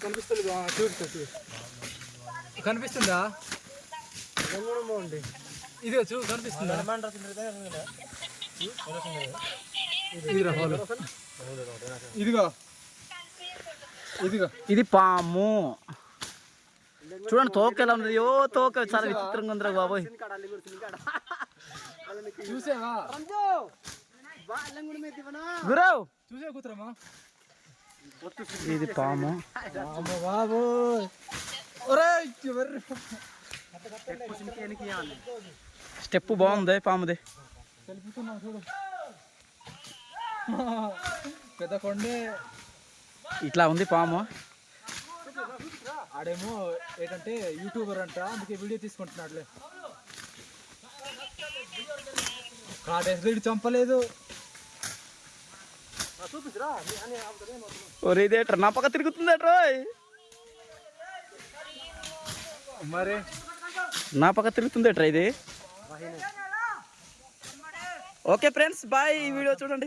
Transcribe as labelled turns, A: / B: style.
A: కనిపిస్తుంది కనిపిస్తుందా? ఇదిగో కనిపిస్తుందా? ఇదిగో ఇదిగో
B: ఇది పాము చూడండి. తోక ఎలా ఉంది? ఓ తోక చాలా విచిత్రంగా ఉందిరా బాబోయ్.
A: చూసావా
B: గురావు?
A: చూసా కూతురమ్మా.
B: ఇది పాము.
A: బాబు
B: స్టెప్ బాగుంది పాముది.
A: తెలుపుతున్నావు చూడు. పెద్ద కొండే
B: ఇట్లా ఉంది పాము.
A: ఆడేమో ఏంటంటే యూట్యూబర్ అంట, అందుకే వీడియో తీసుకుంటున్నాడులే. కాడేసి చంపలేదు.
B: ఒరే ఇదేట్రా నా పక్క తిరుగుతుందేట్రా?
A: మరి
B: నా పక్క తిరుగుతుందేట్రా ఇది? Okay friends bye. ఈ వీడియో చూడండి.